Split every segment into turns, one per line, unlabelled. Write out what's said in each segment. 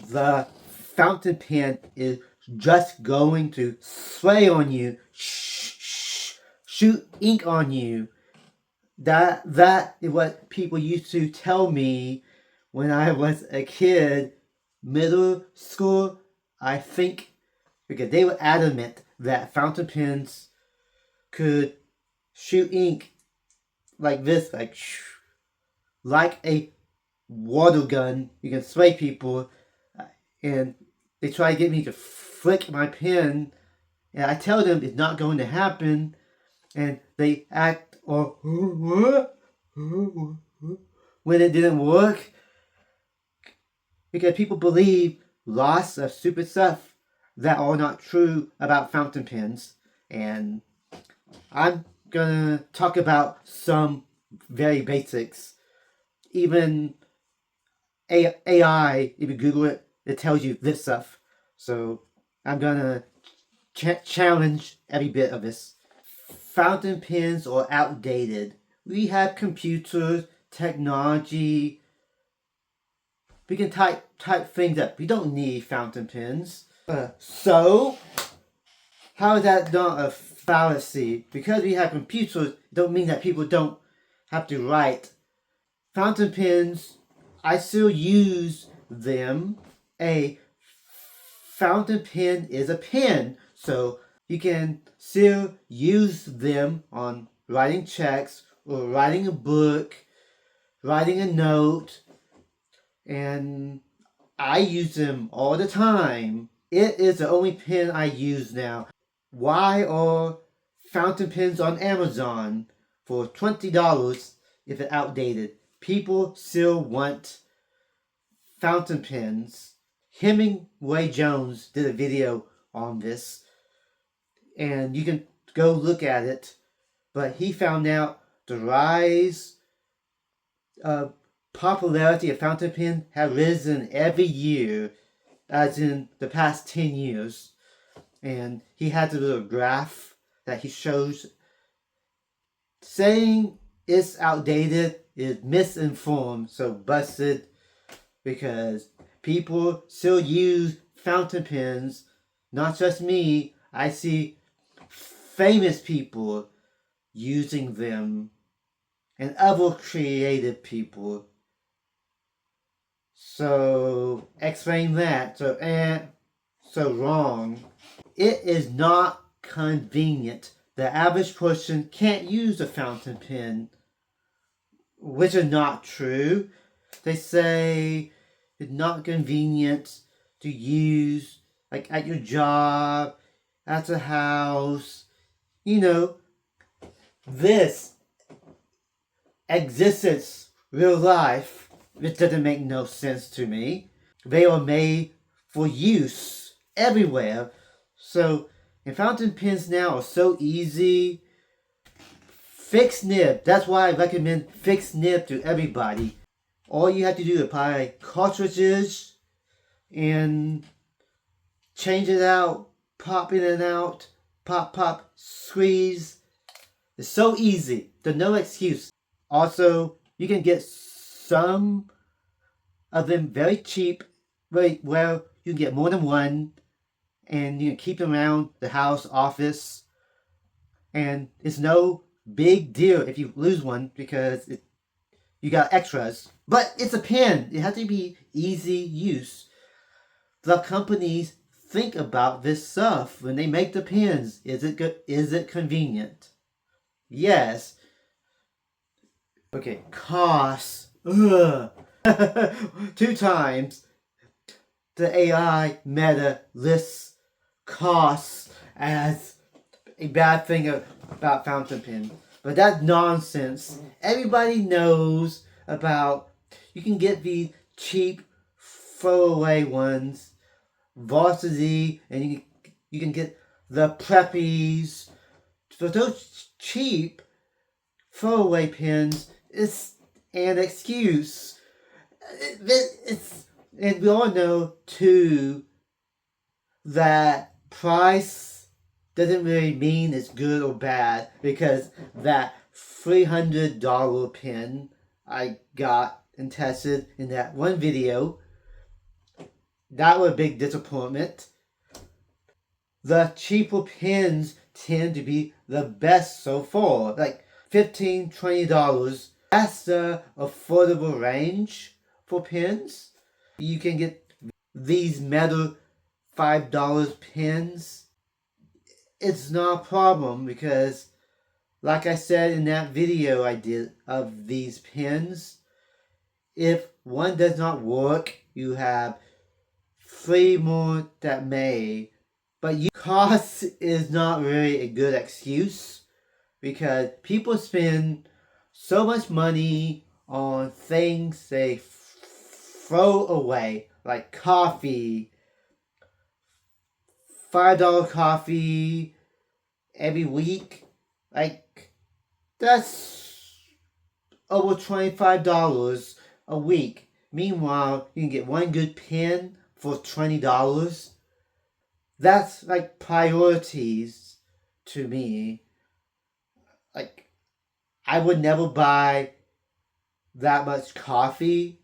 the fountain pen is just going to spray on you, shoot ink on you. That is what people used to tell me when I was a kid, middle school, I think, because they were adamant that fountain pens could shoot ink like this, like a water gun. You can spray people, and they try to get me to flick my pen, and I tell them it's not going to happen, and they act or when it didn't work, because people believe lots of stupid stuff that are not true about fountain pens, and I'm gonna talk about some very basics. Even AI, if you Google it, it tells you this stuff. So I'm gonna challenge every bit of this. Fountain pens are outdated. We have computers, technology. We can type things up. We don't need fountain pens. So how is that not a fallacy? Because we have computers, don't mean that people don't have to write. Fountain pens, I still use them. A fountain pen is a pen, so you can still use them on writing checks or writing a book, writing a note, and I use them all the time. It is the only pen I use now. Why are fountain pens on Amazon for $20 if it's outdated? People still want fountain pens. Hemingway Jones did a video on this, and you can go look at it. But he found out the rise of popularity of fountain pen have risen every year, as in the past 10 years. And he has a little graph that he shows. Saying it's outdated is misinformed, so busted, because people still use fountain pens. Not just me, I see famous people using them and other creative people. So explain that. So wrong. It is not convenient. The average person can't use a fountain pen, which is not true. They say it's not convenient to use, like at your job, at the house. You know, this existence, real life, which doesn't make no sense to me. They are made for use everywhere. So, and fountain pens now are so easy. Fixed nib, that's why I recommend fixed nib to everybody. All you have to do is apply cartridges and change it out, pop in and out, pop, squeeze. It's so easy. There's no excuse. Also, you can get some of them very cheap, very well. You can get more than one, and you can keep them around the house, office, and it's no big deal if you lose one because you got extras. But it's a pen. It has to be easy use. The companies think about this stuff when they make the pens. Is it good? Is it convenient? Yes. Okay, costs. Ugh. 2 times the AI Meta lists costs as a bad thing about fountain pen. But that's nonsense. Everybody knows about, you can get these cheap throwaway ones, Varsity, and you can get the Preppies. For those cheap throwaway pens, it's an excuse. And we all know too that price doesn't really mean it's good or bad, because that $300 pen I got and tested in that one video, that was a big disappointment. The cheaper pens tend to be the best so far, like $15, $20. That's the affordable range for pens. You can get these metal $5 pens. It's not a problem because, like I said in that video I did of these pens, if one does not work, you have 3 more that may. But cost is not really a good excuse because people spend so much money on things they throw away, like coffee, $5 coffee every week. Like, that's over $25 a week. Meanwhile, you can get one good pen for $20. That's like priorities to me. Like, I would never buy that much coffee.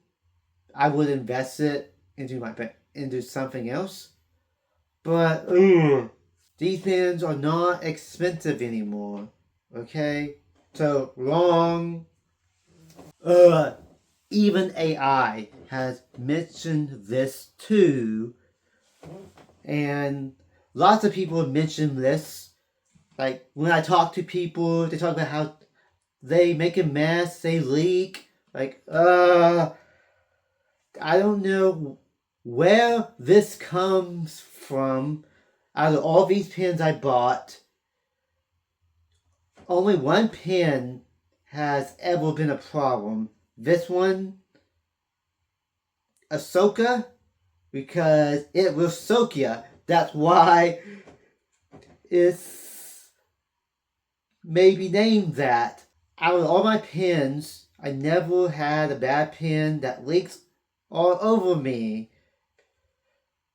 I would invest it into something else. But these pens are not expensive anymore. Okay? So wrong. Even AI has mentioned this too. And lots of people have mentioned this. Like when I talk to people, they talk about how they make a mess, they leak. Like, I don't know where this comes from. Out of all these pens I bought, only one pen has ever been a problem. This one, Ahsoka, because it will soak ya. That's why it's maybe named that. Out of all my pens, I never had a bad pen that leaks all over me.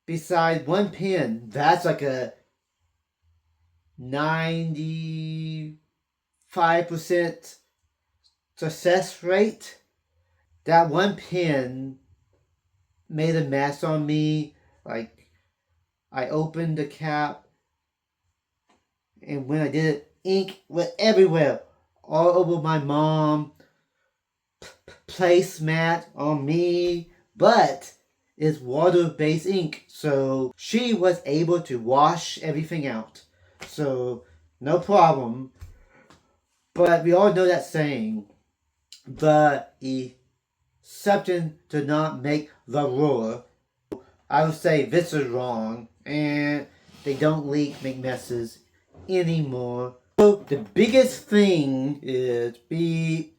Besides one pen, that's like a 95% success rate. That one pen made a mess on me. Like, I opened the cap, and when I did it, ink went everywhere. All over my mom, placemat on me, but it's water-based ink, so she was able to wash everything out. So, no problem. But we all know that saying, the exception does not make the rule. I would say this is wrong, and they don't leak, make messes anymore. So the biggest thing is be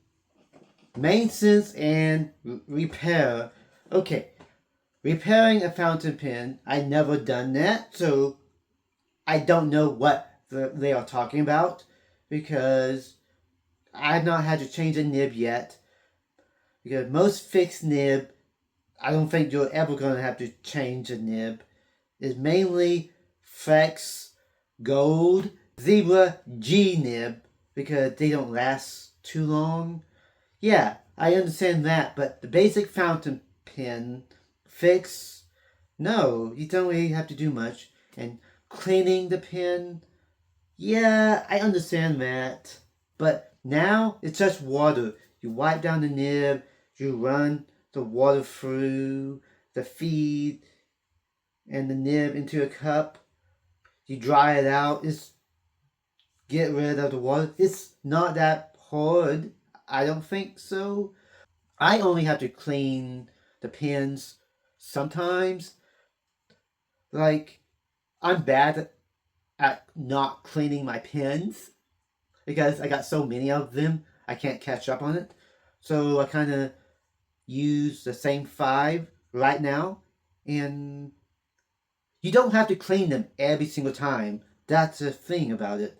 maintenance and repair. Okay, repairing a fountain pen, I never done that, so I don't know what they are talking about because I've not had to change a nib yet. Because most fixed nib, I don't think you're ever going to have to change a nib. It's mainly Flex Gold, Zebra G nib because they don't last too long. Yeah, I understand that, but the basic fountain pen fix, no, you don't really have to do much. And cleaning the pen, yeah, I understand that. But now it's just water. You wipe down the nib, you run the water through the feed and the nib into a cup. You dry it out. It's get rid of the water. It's not that hard. I don't think so. I only have to clean the pens sometimes. Like, I'm bad at not cleaning my pens because I got so many of them, I can't catch up on it. So I kind of use the same 5 right now, and you don't have to clean them every single time. That's the thing about it.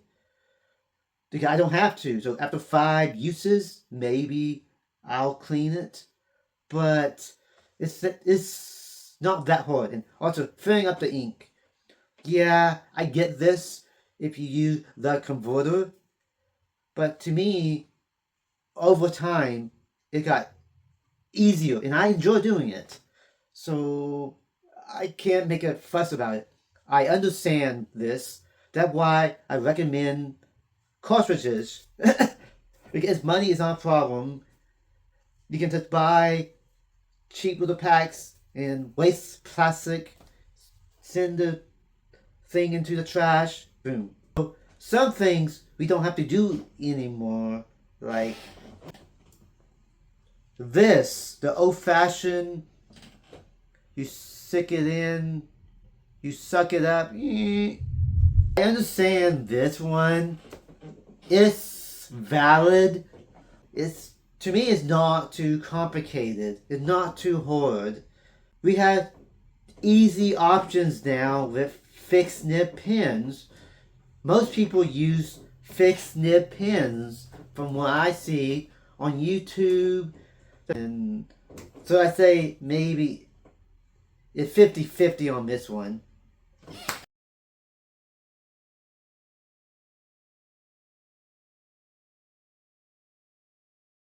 Because I don't have to. So after 5 uses, maybe I'll clean it. But it's not that hard. And also, filling up the ink. Yeah, I get this if you use the converter. But to me, over time, it got easier. And I enjoy doing it. So I can't make a fuss about it. I understand this. That's why I recommend cartridges. Because money is not a problem. You can just buy cheap little packs and waste plastic, send the thing into the trash, boom. So some things we don't have to do anymore, like this, the old-fashioned, you stick it in, you suck it up. I understand this one. It's valid. It's, to me, it's not too complicated. It's not too hard. We have easy options now with fixed nib pins. Most people use fixed nib pins from what I see on YouTube. And so I say maybe it's 50-50 on this one.